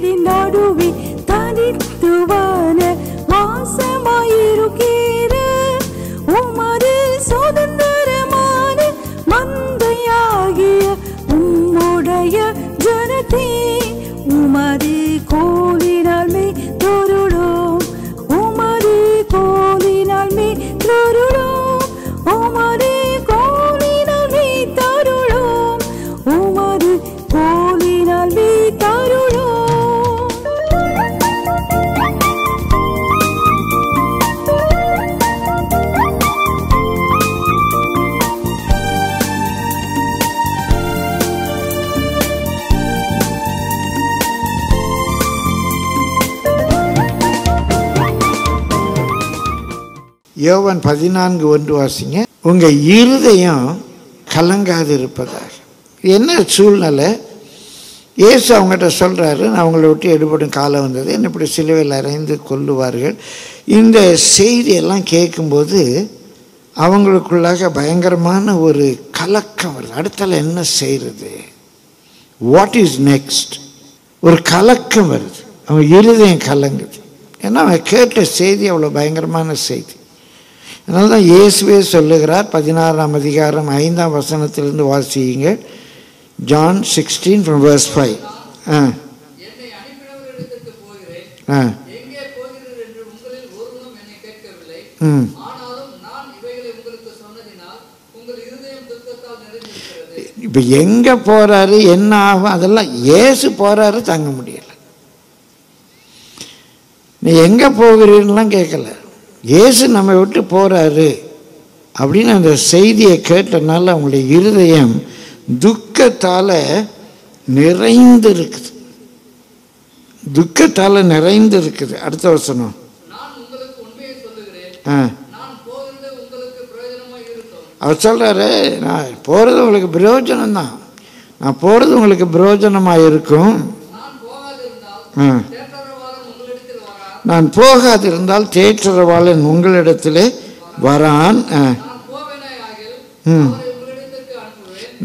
கூட்டத்தின் நடுவே தனித்துவான வாசமாயிருக்கிற உமது சுதந்திரமான மந்தையாகிய உம்முடைய ஜனத்தே உமது கோலினால் மே தொருளோம் உமது கோலினால் மே தொருளோம் உமது கோலினால் மே தருளோம் உமது கோலினால் மே தருளோம். யோவான் 14:1 வாசிங்க. உங்கள் இருதயம் கலங்காது இருப்பதாக. என்ன சூழ்நிலை? இயேசு அவங்ககிட்ட சொல்கிறாரு, நான் அவங்கள விட்டு எடுபடும் காலம் வந்தது, என்னை இப்படி சிலுவையில் அறைந்து கொல்லுவார்கள். இந்த செய்தியெல்லாம் கேட்கும்போது அவங்களுக்குள்ளாக பயங்கரமான ஒரு கலக்கம் வருது. அடுத்தால என்ன செய்கிறது, வாட் இஸ் நெக்ஸ்ட், ஒரு கலக்கம் வருது. அவங்க இருதயம் கலங்குது. ஏன்னா அவன் கேட்ட செய்தி அவ்வளோ பயங்கரமான செய்தி. அதனால தான் இயேசுவே சொல்லுகிறார், 16ஆம் அதிகாரம் 5ஆம் வசனத்திலிருந்து வாசியுங்க. John 16 from verse 5. என்னை அனுப்பினவரிடத்திற்கு போகிறேன், எங்கே போகிறீர் என்று உங்களில் ஒருவனும் என்னை கேட்கவில்லை. ஆனாலும் நான் இவைகளை உங்களுக்கு சொன்னதினால் உங்கள் இருதயம் துக்கத்தால் நிறைந்திருக்கிறது. இப்போ எங்கே போகிறாரு, என்ன ஆகும், அதெல்லாம் இயேசு போகிறாரு, தங்க முடியலை. நீ எங்கே போகிறீன்லாம் கேட்கல, இயேசு நம்ம விட்டு போகிறாரு அப்படின்னு அந்த செய்தியை கேட்டனால அவங்களுடைய இருதயம் துக்கத்தால் நிறைந்து இருக்குது. துக்கத்தால் நிறைந்து இருக்குது. அடுத்த வசனம், நான் உங்களுக்கு உண்மையை சொல்லுகிறேன், நான் போகிறது உங்களுக்கு பிரயோஜனமாக இருக்கும். அவர் சொல்கிறாரு, நான் போகிறது உங்களுக்கு பிரயோஜனம்தான், நான் போகிறது உங்களுக்கு பிரயோஜனமாக இருக்கும். நான் போகாதிருந்தால் தேற்றரவாளன் உங்களிடத்திலே வரான்.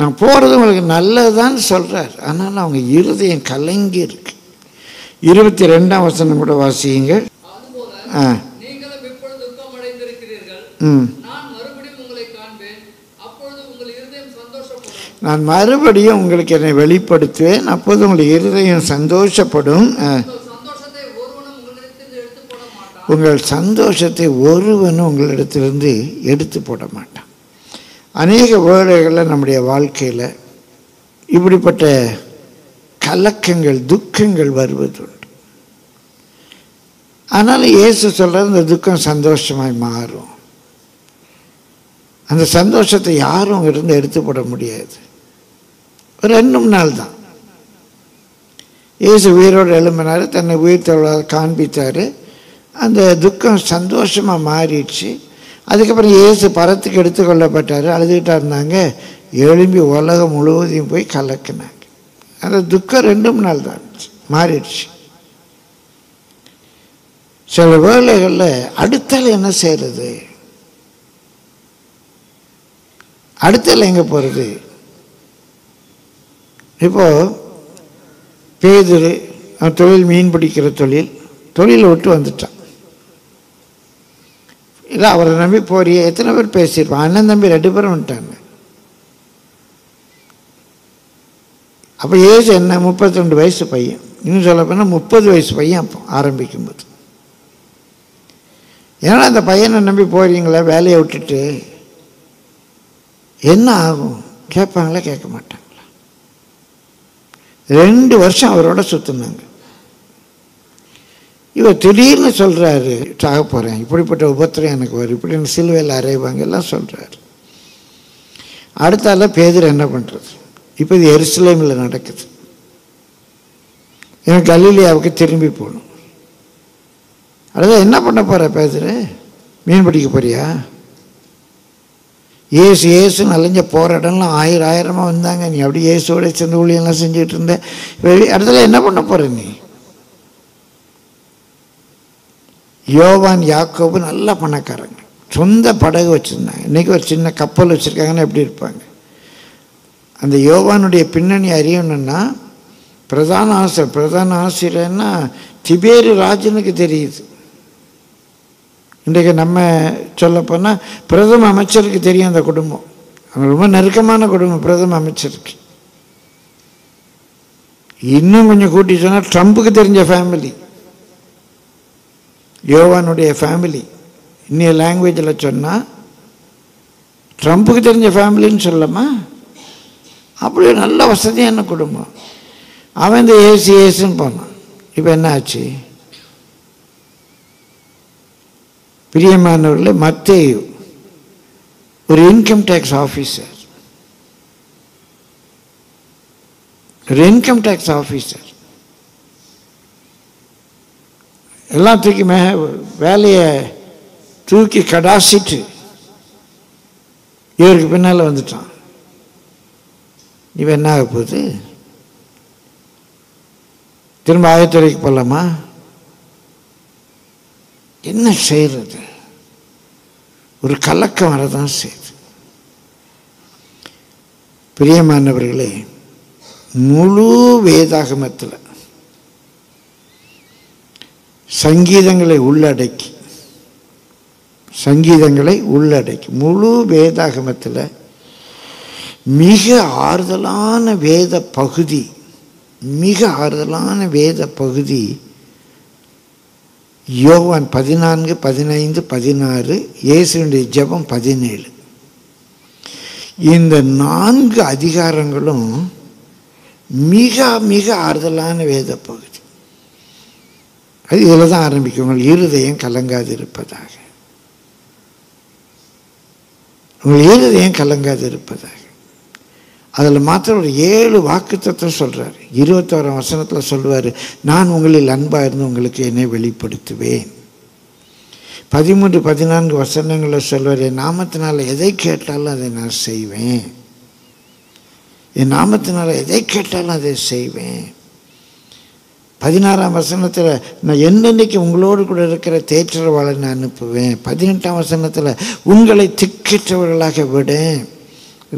நான் போகிறது உங்களுக்கு நல்லதுதான் சொல்கிறார். ஆனால் அவங்க இருதயம் கலங்கி இருக்கு. 22ஆம் வசனம் கூட வாசியுங்க. நான் மறுபடியும் உங்களுக்கு என்னை வெளிப்படுத்துவேன், அப்போது உங்களுக்கு இருதயம் சந்தோஷப்படும். உங்கள் சந்தோஷத்தை ஒருவனும் உங்களிடத்திலிருந்து எடுத்து போட மாட்டான். அநேக வேளைகளில் நம்முடைய வாழ்க்கையில் இப்படிப்பட்ட கலக்கங்கள், துக்கங்கள் வருவதுண்டு. ஆனாலும் இயேசு சொல்கிறார், இந்த துக்கம் சந்தோஷமாய் மாறும். அந்த சந்தோஷத்தை யாரும் அங்கிருந்து எடுத்து போட முடியாது. ஒரு 2 நாள் தான். இயேசு உயிரோடு எழும்பினார், தன்னை உயிர்த்தவளை காண்பித்தார். அந்த துக்கம் சந்தோஷமாக மாறிடுச்சு. அதுக்கப்புறம் இயேசு பரத்துக்கு எடுத்துக்கொள்ளப்பட்டார். அழுதுகிட்டா இருந்தாங்க. எழும்பி உலகம் முழுவதையும் போய் கலக்கினாங்க. அந்த துக்கம் 2 நாள் தான் மாறிடுச்சு. சில வேளைகளில் அடுத்தால என்ன செய்கிறது, அடுத்தால எங்கே போகிறது? இப்போது பேதுரு தொழில், மீன் பிடிக்கிற தொழிலை விட்டு வந்துட்டான். இல்லை, அவரை நம்பி போறிய எத்தனை பேர் பேசியிருப்பான்? அண்ணன் தம்பி 2 பேரும் வந்துட்டாங்க. அப்போ ஏஜ் என்ன, 32 வயசு பையன். இன்னும் சொல்ல போனால் 30 வயசு பையன் அப்போ ஆரம்பிக்கும்போது. ஏன்னா அந்த பையனை நம்பி போகிறீங்களா, வேலையை விட்டுட்டு என்ன ஆகும்? கேட்பாங்களா, கேட்க மாட்டாங்களா? 2 வருஷம் அவரோட சுற்றினாங்க. இவர் திடீர்னு சொல்கிறாரு, சாக போகிறேன், இப்படிப்பட்ட உபத்திரம் எனக்கு வரும், இப்படி சிலுவையில் அறைவாங்க எல்லாம் சொல்கிறாரு. அடுத்தால பேதுரு என்ன பண்ணுறது? இப்போ இது எருசலேமில் நடக்குது. எனக்கு கலிலேயாவுக்கு திரும்பி போகணும். அடுத்த என்ன பண்ண போகிற பேதுரு? மீன் பிடிக்க போறியா? ஏசுன்னு அலைஞ்ச போகிற இடம்லாம் 1000 வந்தாங்க. நீ அப்படி இயேசுவோட சேர்ந்து ஊழியெல்லாம் செஞ்சுட்டு இருந்த. அடுத்தல என்ன பண்ண போகிற நீ? யோவான், யாக்கோபு நல்ல பணக்காரங்க, சொந்த படகு வச்சுருந்தாங்க. இன்றைக்கி ஒரு சின்ன கப்பல் வச்சுருக்காங்கன்னா எப்படி இருப்பாங்க? அந்த யோவானுடைய பின்னணி அறியணுன்னா பிரதான ஆசிரியர்னா திபேரு ராஜனுக்கு தெரியுது. இன்றைக்கு நம்ம சொல்லப்போனால் பிரதம அமைச்சருக்கு தெரியும் அந்த குடும்பம். அவங்க ரொம்ப நெருக்கமான குடும்பம் பிரதம அமைச்சருக்கு. இன்னும் கொஞ்சம் கூட்டி சொன்னால் ட்ரம்புக்கு தெரிஞ்ச ஃபேமிலி, யோவானுடைய ஃபேமிலி. இன்னைய லாங்குவேஜில் சொன்னால் ட்ரம்புக்கு தெரிஞ்ச ஃபேமிலின்னு சொல்லலாமா? அப்படி நல்ல வசதியான குடும்பம். அவன் இந்த ஏசுன்னு போனான். இப்போ என்ன ஆச்சு? பிரியமானவர்களே, மத்தேயு ஒரு இன்கம் டேக்ஸ் ஆஃபீஸர், எல்லாத்துக்குமே வேலையை தூக்கி கடாசிட்டு இவருக்கு பின்னால் வந்துட்டான். இவன் என்ன ஆக போகுது? திரும்ப ஆயத்துறைக்கு போகலாமா? என்ன செய்யறது? ஒரு கலக்கம் வரதான் செய்யுது. பிரியமானவர்களே, முழு வேதாகமத்தில் சங்கீதங்களை உள்ளடக்கி முழு வேதாகமத்தில் மிக ஆறுதலான வேத பகுதி யோவான் 14, 15, 16, இயேசுவினுடைய ஜெபம் 17. இந்த 4 அதிகாரங்களும் மிக மிக ஆறுதலான வேத பகுதி. அது இதில் தான் ஆரம்பிக்கும். உங்கள் இருதயம் கலங்காது இருப்பதாக. அதில் மாத்திரம் ஒரு 7 வாக்குத்தத்தம் சொல்கிறார். 21ஆம் வசனத்தில் சொல்லுவார், நான் உங்களில் அன்பாக இருந்து உங்களுக்கு என்னை வெளிப்படுத்துவேன். 13, 14 வசனங்களில் சொல்வார், என் நாமத்தினால எதை கேட்டாலும் அதை நான் செய்வேன். 16ஆம் வசனத்தில் நான் என்னென்னைக்கு உங்களோடு கூட இருக்கிற தேற்றரவாளனை அனுப்புவேன். 18ஆம் வசனத்தில் உங்களை திக்கற்றவர்களாக விடேன்.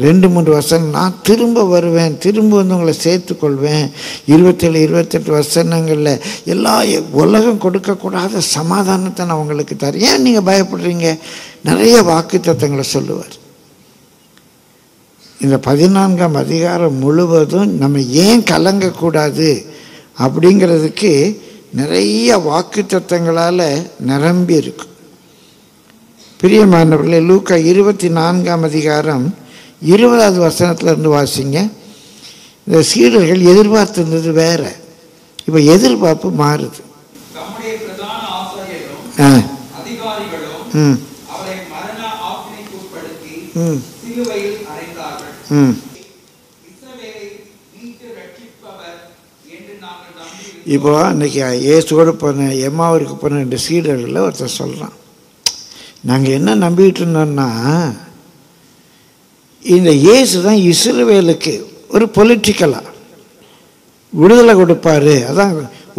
2-3 வசனம் நான் திரும்ப வருவேன், திரும்ப வந்து உங்களை சேர்த்துக்கொள்வேன். 27, 28 வசனங்களில் எல்லா உலகம் கொடுக்கக்கூடாத சமாதானத்தை நான் உங்களுக்கு தரேன், ஏன் நீங்கள் பயப்படுறீங்க? நிறைய வாக்கு தத்தங்களை சொல்லுவார். இந்த 14ஆம் அதிகாரம் முழுவதும் நம்ம ஏன் கலங்கக்கூடாது அப்படிங்கிறதுக்கு நிறைய வாக்கு தத்தங்களால் நிரம்பி இருக்கு. பிரியமானவர்களே, லூக்கா 24ஆம் அதிகாரம் 20வது வசனத்திலிருந்து வாசிங்க. இந்த சீடர்கள் எதிர்பார்த்திருந்தது வேற, இப்போ எதிர்பார்ப்பு மாறுது. தம்முடைய பிரதான ஆசாரியரும் அதிகாரிகளும் அவரை மரண ஆக்கினைக்கு உட்படுத்தி சிலுவையில் அறைந்தார்கள். இஸ்ரவேலை மீட்டு ரட்சிப்பவர் என்று நாங்கள் நம்பி. இப்போ அன்னைக்கு இயேசுவோடு போன எம்மாவிற்கு போன 2 சீடர்களில் ஒருத்தர் சொல்கிறான், நாங்கள் என்ன நம்பிக்கிட்டு இருந்தோம்னா இந்த இயேசு தான் இஸ்ரவேலுக்கு ஒரு பொலிட்டிக்கலாக விடுதலை கொடுப்பார். அதான்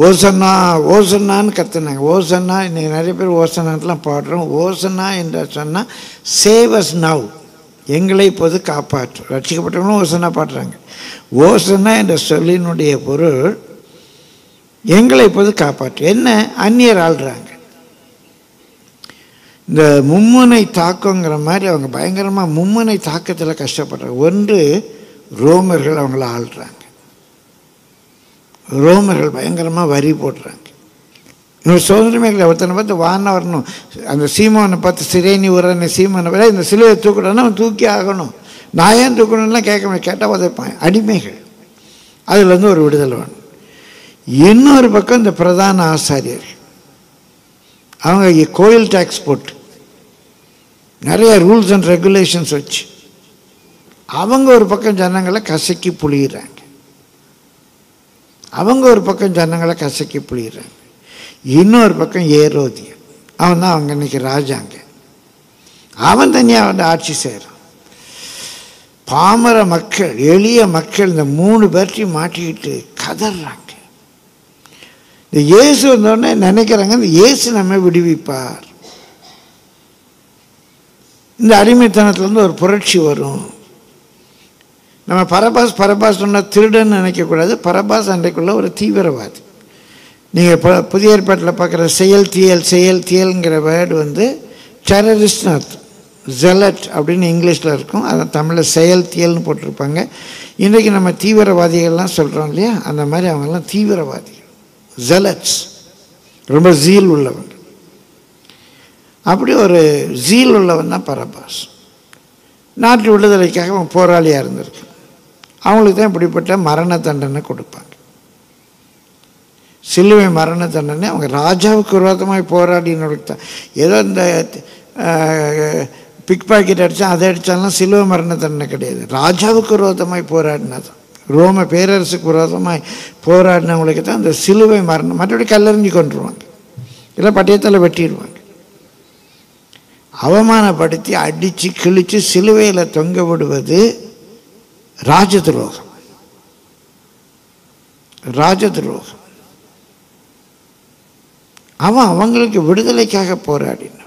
ஓசன்னான்னு கற்றுனாங்க. ஓசன்னா இன்றைக்கி நிறைய பேர் ஓசனான்லாம் பாடுறோம். ஓசன்னா என்று சொன்னால் சேவஸ் நவ், எங்களை இப்போது காப்பாற்றும். ரட்சிக்கப்பட்டவங்களும் ஓசனா பாடுறாங்க. ஓசன்னா என்ற சொல்லினுடைய பொருள் எங்களை இப்போது காப்பாற்றும். என்ன, அந்நியர் ஆள்றாங்க. இந்த மும்முனை தாக்கங்கிற மாதிரி அவங்க பயங்கரமாக மும்முனை தாக்கத்தில் கஷ்டப்படுறாங்க. ஒன்று, ரோமர்கள் அவங்கள ஆள்றாங்க. ரோமர்கள் பயங்கரமாக வரி போடுறாங்க. இவங்க சுதந்திரமே இல்லை. ஒருத்தனை பார்த்து வான வரணும், அந்த சீமோனை பார்த்து சிரேனி உரனை சீமோனை பார்த்து இந்த சிலுவையை தூக்கணும்னா அவன் தூக்கி ஆகணும். நான் ஏன் தூக்கணும்லாம் கேட்க முடியாது, கேட்டால் உதைப்பான். அடிமைகள். அதுலேருந்து ஒரு விடுதலை வேணும். இன்னொரு பக்கம் இந்த பிரதான ஆசாரியர் அவங்க கோயில் டேக்ஸ் போட்டு நிறைய ரூல்ஸ் அண்ட் ரெகுலேஷன்ஸ் வச்சு அவங்க ஒரு பக்கம் ஜனங்களை கசக்கி புளியிறாங்க. இன்னொரு பக்கம் ஏரோதியன், அவன் தான் அவங்க இன்னைக்கு ராஜாங்க. அவன் தனியாக வந்து ஆட்சி செய்கிறான். பாமர மக்கள், எளிய மக்கள் இந்த 3 பேர்த்தையும் மாட்டிக்கிட்டு கதறாங்க. இந்த இயேசு வந்தோடனே நினைக்கிறாங்க இந்த இயேசு நம்ம விடுவிப்பார், இந்த அடிமைத்தனத்துலேருந்து ஒரு புரட்சி வரும். நம்ம பரபாஸ் சொன்னால் திருடன்னு நினைக்கக்கூடாது. பரபாஸ் அன்றைக்குள்ள ஒரு தீவிரவாதி. நீங்கள் இப்போ புதிய ஏற்பாட்டில் பார்க்குற செயல் தியல்ங்கிற வேர்டு வந்து டெரரிஸ்ட்னு அர்த்தம். ஜெலட் அப்படின்னு இங்கிலீஷில் இருக்கும், அதை தமிழில் செயல் தியல்னு போட்டிருப்பாங்க. இன்றைக்கி நம்ம தீவிரவாதிகள்லாம் சொல்கிறோம் இல்லையா, அந்த மாதிரி அவங்கெல்லாம் தீவிரவாதிகள், ஜெலட்ஸ், ரொம்ப ஜீல் உள்ளவன். அப்படி ஒரு ஜீல் உள்ளவன் தான் பரபாஸ். நாட்டு விடுதலைக்காக அவன் போராளியாக இருந்திருக்கான். அவங்களுக்கு தான் இப்படிப்பட்ட மரண தண்டனை கொடுப்பாங்க. சிலுவை மரண தண்டனை அவங்க ராஜாவுக்கு விரோதமாக போராடினவர்களுக்கு தான். ஏதோ இந்த பிக் பாக்கெட் அடித்தான் அதை அடித்தாலும் சிலுவை மரண தண்டனை கிடையாது. ராஜாவுக்கு விரோதமாய் போராடினதான், ரோம பேரரசுக்கு விரோதமாய் போராடினவங்களுக்கு தான் அந்த சிலுவை மரணம். மற்றபடி கல்லறிஞ்சு கொண்டுருவாங்க, இல்லை பட்டயத்தில் வெட்டிடுவாங்க. அவமானப்படுத்தி அடித்து கிழித்து சிலுவையில் தொங்க விடுவது ராஜதுரோகம். அவன் அவங்களுக்கு விடுதலைக்காக போராடினான்.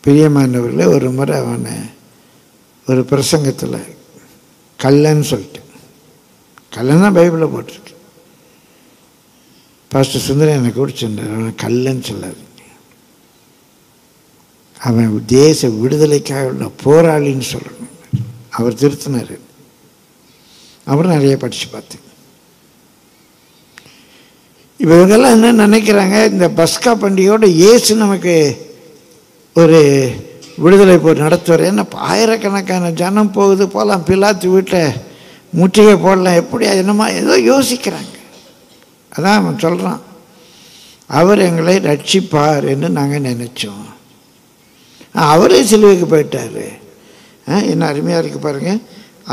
பிரியமானவர்களே, ஒரு முறை அவனை ஒரு பிரசங்கத்தில் கள்ளன்னு சொல்லிட்டேன். கள்ளன் தான் பைபிளில் போட்டிருக்கு. பாஸ்டர் சுந்தரம் என்னை கூட சொன்னார், அவனை கள்ளன்னு சொல்லாதீங்க, அவன் தேச விடுதலைக்காக உள்ள போராளின்னு சொல்லணும். அவர் திருத்தினார். அப்புறம் நிறைய படித்து பார்த்தேன். இப்போ இவங்கெல்லாம் என்ன நினைக்கிறாங்க, இந்த பஸ்கா பண்டிகையோட இயேசு நமக்கு ஒரு விடுதலை போர் நடத்துவார். ஏன்னா ஆயிரக்கணக்கான ஜனம் போகுது, போகலாம், பிலாத்து வீட்டை முற்றுகை போடலாம், எப்படி என்னமா ஏதோ யோசிக்கிறாங்க. அதான் அவன் சொல்கிறான், அவர் எங்களை ரட்சிப்பார் என்று நாங்கள் நினச்சோம். அவரே சிலுவைக்கு போயிட்டார். என்ன அருமையாக இருக்குது பாருங்கள்.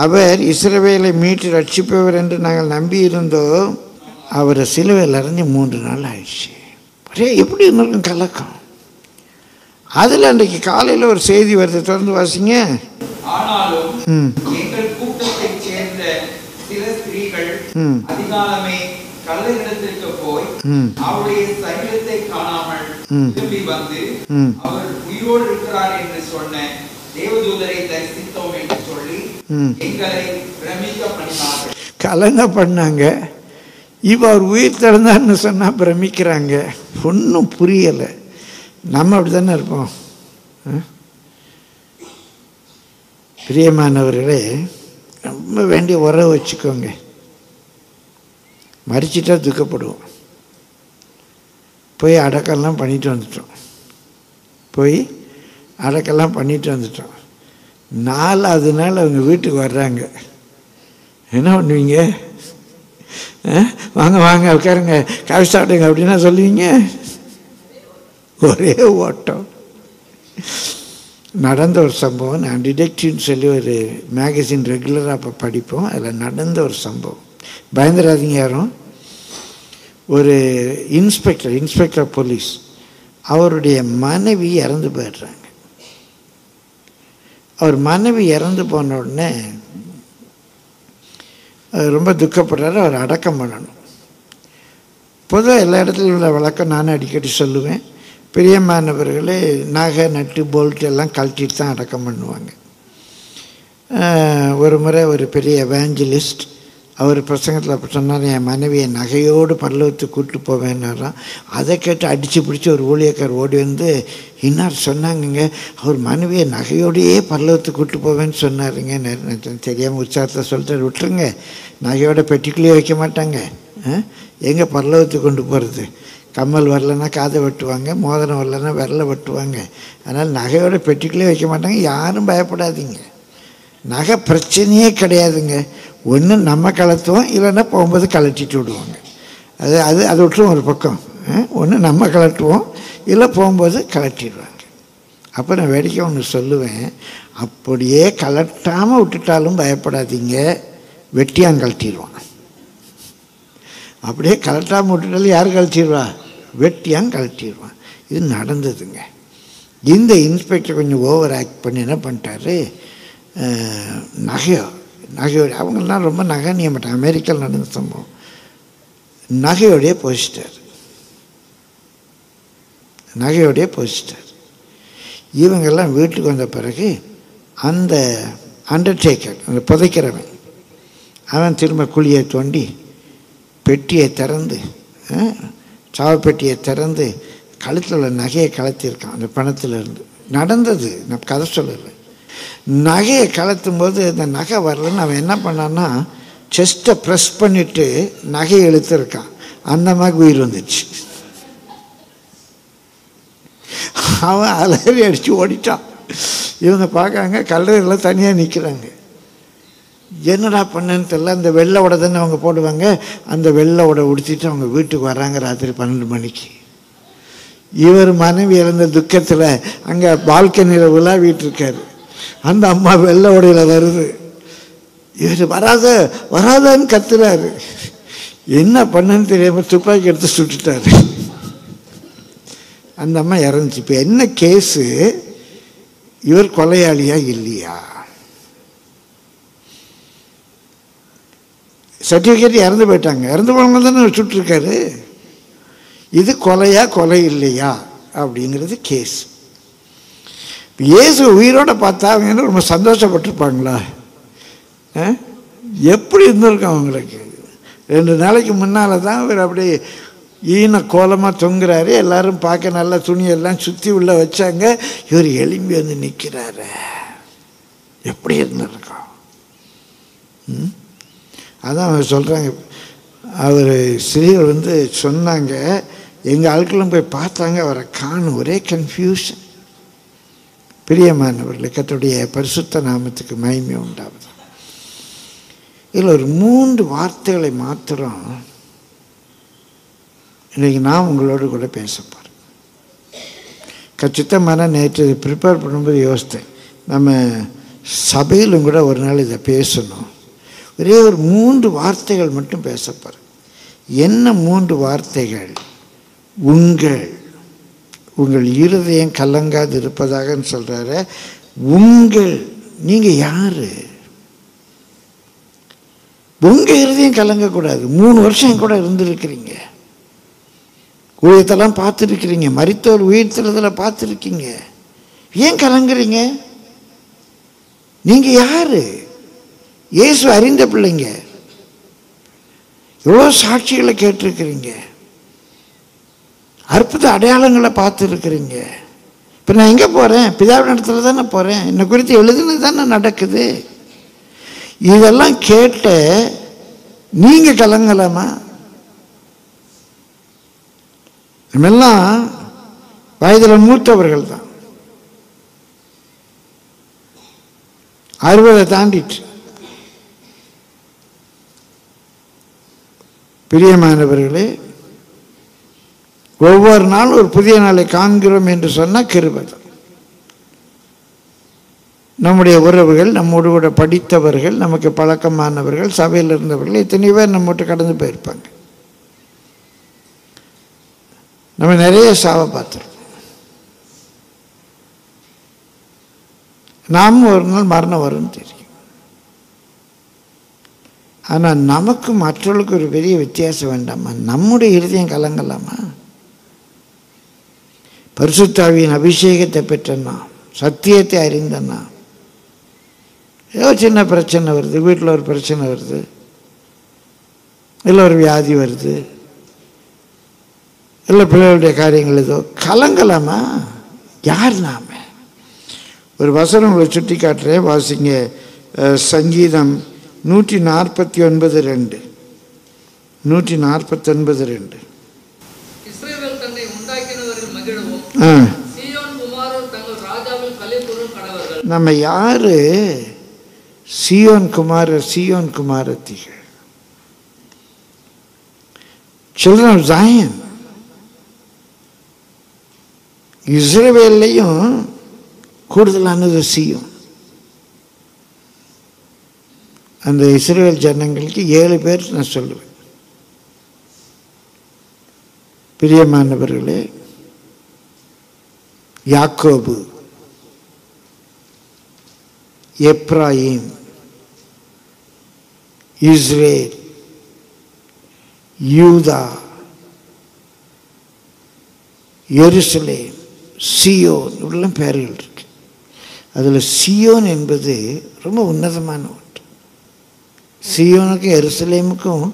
அவர் இஸ்ரவேலை மீட்டு ரட்சிப்பவர் என்று நாங்கள் நம்பி இருந்தோம், அவரை சிலுவையில் இறங்கி 3 நாள் ஆயிடுச்சு. ஒரே எப்படி இருக்கும் கலக்கம். அதில் அன்றைக்கு காலையில் ஒரு செய்தி வருது, தொடர்ந்து வாசிங்க. ஆனாலும் எங்கள் கூட்டத்தைச் சேர்ந்த சில ஸ்திரீகள் அதிகாலமே கல்லறிடத்திற்கு போய் அவருடைய சரீரத்தை காணாமல் திரும்பி வந்து அவர் உயிரோடு இருக்கிறார் என்று சொன்ன தேவதூதரை தரிசித்தோம் என்று சொல்லி எங்களை பிரமிக்க பண்ணினார்கள். கலங்க பண்ணாங்க. இப்போ அவர் உயிர் திறந்தார்னு சொன்னால் பிரமிக்கிறாங்க. ஒன்றும் புரியலை. நம்ம அப்படி தானே இருப்போம். பிரியமானவர்களே, ரொம்ப வேண்டிய உறவு வச்சுக்கோங்க. மறிச்சிட்டா துக்கப்படுவோம். போய் அடக்கெல்லாம் பண்ணிட்டு வந்துட்டோம். 4வது நாள் அவங்க வீட்டுக்கு வர்றாங்க. என்ன பண்ணுவீங்க? வாங்க வாங்க உட்காருங்க, காஃபி சாப்பிடுங்க அப்படின்னா சொல்லுவீங்க? ஒரே ஓட்டம். நடந்த ஒரு சம்பவம், நான் டிடெக்டிவ்னு சொல்லி ஒரு மேகசின் ரெகுலராக அப்போ படிப்போம். அதில் நடந்த ஒரு சம்பவம். பயந்துடாதீங்க யாரும். ஒரு இன்ஸ்பெக்டர் போலீஸ், அவருடைய மனைவி இறந்து போயிடுறாங்க. அவர் மனைவி இறந்து போன உடனே ரொம்ப துக்கப்படுறாரு. அவர் அடக்கம் பண்ணணும். பொதுவாக எல்லா இடத்துலையும் உள்ள வழக்கம் நானும் அடிக்கடி சொல்லுவேன். பிரியமானவர்களே, நகை நட்டு போல்ட் எல்லாம் கழட்டிட்டு தான் அடக்கம் பண்ணுவாங்க. ஒரு முறை ஒரு பெரிய எவாஞ்சலிஸ்ட் அவர் பிரசங்கத்தில் அப்போ சொன்னார், என் மனைவியை நகையோடு பல்லவத்துக்கு கூப்பிட்டு போவேன்னாராம். அதை கேட்டு அடித்து பிடிச்சி ஒரு ஊழியக்கார் ஓடி வந்து, இன்னார் சொன்னாங்கங்க, அவர் மனைவியை நகையோடையே பல்லவத்துக்கு கூப்பிட்டு போவேன்னு சொன்னாருங்க. தெரியாமல் உற்சாகத்தை சொல்லிட்டு விட்டுருங்க, நகையோட பெட்டிக்குள்ளேயே வைக்க மாட்டாங்க. எங்கே பல்லவத்துக்கு கொண்டு போகிறது? கம்மல் வரலன்னா காதை வெட்டுவாங்க, மோதிரம் வரலன்னா விரலை வெட்டுவாங்க. அதனால் நகையோட பெட்டிக்குள்ளேயே வைக்க மாட்டாங்க. யாரும் பயப்படாதீங்க, நகை பிரச்சனையே கிடையாதுங்க. ஒன்று நம்ம கலத்துவோம், இல்லைன்னா போகும்போது கலட்டிட்டு விடுவாங்க. அது விட்டுரும் ஒரு பக்கம். ஒன்று நம்ம கலட்டுவோம், இல்லை போகும்போது கலட்டிடுவாங்க. அப்போ நான் வேடிக்கை ஒன்று சொல்லுவேன், அப்படியே கலட்டாமல் விட்டுட்டாலும் பயப்படாதீங்க, வெட்டியான் கழட்டிடுவான். அப்படியே கலட்டாமல் விட்டுட்டாலும் யார் கழட்டிடுவா? வெட்டியான் கழட்டிடுவான். இது நடந்ததுங்க. இந்த இன்ஸ்பெக்டர் கொஞ்சம் ஓவர் ஆக்ட் பண்ணி என்ன பண்ணிட்டாரு, நகையோட அவங்களாம் ரொம்ப நகை நீய மாட்டாங்க. அமெரிக்காவில் நடந்த சம்பவம். நகையோடையே போச்சிட்டார். இவங்கெல்லாம் வீட்டுக்கு வந்த பிறகு அந்த அண்டர்டேக்கர், அந்த புதைக்கிறவன், அவன் திரும்ப குழியை தோண்டி பெட்டியை திறந்து, சாவப்பெட்டியை திறந்து கழுத்தில் உள்ள நகையை கலத்திருக்கான். அந்த பணத்தில் இருந்து நடந்தது, நான் கதை சொல்லலை. நகையை கலத்தும் போது இந்த நகை வரலன்னு அவன் என்ன பண்ணான்னா செஸ்ட்டை ப்ரெஸ் பண்ணிவிட்டு நகையை இழுத்துருக்கான். அந்த மாதிரி உயிர் வந்துடுச்சு. அவன் அலறி அடித்து ஓடிட்டான். இவங்க பார்க்குறாங்க, கல்லறையில் தனியாக நிற்கிறாங்க. என்னடா பண்ணேன்னு தெரியல. அந்த வெள்ளை உடை தானே அவங்க போடுவாங்க, அந்த வெள்ளை உடை உடுத்திட்டு அவங்க வீட்டுக்கு வர்றாங்க ராத்திரி 12 மணிக்கு. இவர் மனைவி இழந்த துக்கத்தில் அங்கே பால்கனியில் விழாவிட்டு இருக்காரு. அந்த அம்மா வெள்ளை உடையில் வருது. இவர் வராத வராதான்னு கத்துறாரு. என்ன பண்ணன்னு தெரியாமல் துப்பாக்கி எடுத்து சுட்டுட்டாரு. அந்த அம்மா இறந்துச்சு. இப்போ என்ன கேஸு? இவர் கொலையாளியா இல்லையா? சர்டிஃபிகேட் இறந்து போயிட்டாங்க. இறந்து போனவங்க தானே சுட்டுருக்காரு. இது கொலையா கொலை இல்லையா அப்படிங்கிறது கேஸ். இயேசு உயிரோட பார்த்தா அவங்க ரொம்ப சந்தோஷப்பட்டிருப்பாங்களா? எப்படி இருந்திருக்கும் அவங்களுக்கு? 2 நாளைக்கு முன்னால் தான் இவர் அப்படியே ஈன கோலமாக தொங்குறாரு. எல்லாரும் பார்க்க நல்ல துணியெல்லாம் சுற்றி உள்ள வச்சாங்க. இவர் எலும்பி வந்து நிற்கிறாரு. எப்படி இருந்திருக்கோம்? அதான் அவர் சொல்கிறாங்க. அவர் சிறியர் வந்து சொன்னாங்க, எங்கள் ஆட்களும் போய் பார்த்தாங்க, அவரை காணும், ஒரே கன்ஃபியூஷன். பிரியமானவர்கள், கர்த்தருடைய பரிசுத்த நாமத்துக்கு மகிமை உண்டாவது. இதில் ஒரு 3 வார்த்தைகளை மாத்திரம் இன்றைக்கி நான் உங்களோடு கூட பேச போகிறேன். கச்சித்தமான நேற்று ப்ரிப்பேர் பண்ணும்போது யோசித்தேன், நம்ம சபையிலும் கூட ஒரு நாள் இதை பேசணும். ஒரே ஒரு 3 வார்த்தைகள் மட்டும் பேச போகிறேன். என்ன 3 வார்த்தைகள்? உங்கள் இருதயம் கலங்காது இருப்பதாகன்னு சொல்கிறாரு. நீங்கள் யார்? உங்கள் இருதயம் கலங்கக்கூடாது. 3 வருஷம் கூட இருந்திருக்கிறீங்க, ஊழியத்தெல்லாம் பார்த்துருக்கிறீங்க, மரித்தோர் உயிர்த்தெழுதலை பார்த்துருக்கீங்க. ஏன் கலங்குறீங்க? நீங்கள் யார்? இயேசு அறிந்த பிள்ளைங்க. எவ்வளோ சாட்சிகளை கேட்டிருக்கிறீங்க, அற்புத அடையாளங்களை பார்த்துருக்கிறீங்க. இப்போ நான் எங்கே போகிறேன்? பிதாவின் இடத்துல தானே போகிறேன். என்னை குறித்து எழுதுனது தானே நடக்குது. இதெல்லாம் கேட்ட நீங்கள் கலங்கலாமா? நம்மெல்லாம் வயதில் மூத்தவர்கள் தான், 60 தாண்டிட்டு. பிரியமானவர்களே, ஒவ்வொரு நாளும் ஒரு புதிய நாளை காண்கிறோம் என்று சொன்னால் கிருபை தான். நம்முடைய உறவுகள், நம்மோடு கூட படித்தவர்கள், நமக்கு பழக்கமானவர்கள், சபையில் இருந்தவர்கள், இத்தனை பேர் நம்மகிட்ட கடந்து போயிருப்பாங்க. நம்ம நிறைய சாவை பார்த்துருக்கோம். நாமும் ஒரு நாள் மரணம் வரும்னு தெரியும். ஆனால் நமக்கு மற்றவர்களுக்கு ஒரு பெரிய வித்தியாசம் வேண்டாமா? நம்முடைய இருதயம் கலங்கலாமா? பரிசுத்தாவியின் அபிஷேகத்தை பெற்றனா, சத்தியத்தை அறிந்தனா, ஏதோ சின்ன பிரச்சனை வருது, வீட்டில் ஒரு பிரச்சனை வருது, இல்லை ஒரு வியாதி வருது, இல்லை பிள்ளைகளுடைய காரியங்கள் ஏதோ, கலங்கலாமா? யார் நாம? ஒரு வசனம் உங்களை சுட்டி காட்டுறேன், வாசிங்க. சங்கீதம் 149:2. 149:2. இஸ்ரவேல் தன்னை உண்டாக்கினவர்கள் மகிழவும் சீயோன் குமாரர் தங்கள் ராஜாவில் களிகூரும் கடவர்கள். நம்ம யாரு? சீயோன் குமாரர், சீயோன் குமாரத்திகள், children of Zion. இஸ்ரவேல்லையும் கூடுதலானது சீயோன். அந்த இஸ்ரவேல் ஜனங்களுக்கு 7 பேர் நான் சொல்லுவேன். பிரியமானவர்களே, யாக்கோபு, எப்ராயிம், இஸ்ரேல், யூதா, எருசலேம், சியோன், இப்படிலாம் பேர்கள் இருக்கு. அதில் சியோன் என்பது ரொம்ப உன்னதமான ஒன்று. சியோனுக்கும் எருசலேமுக்கும்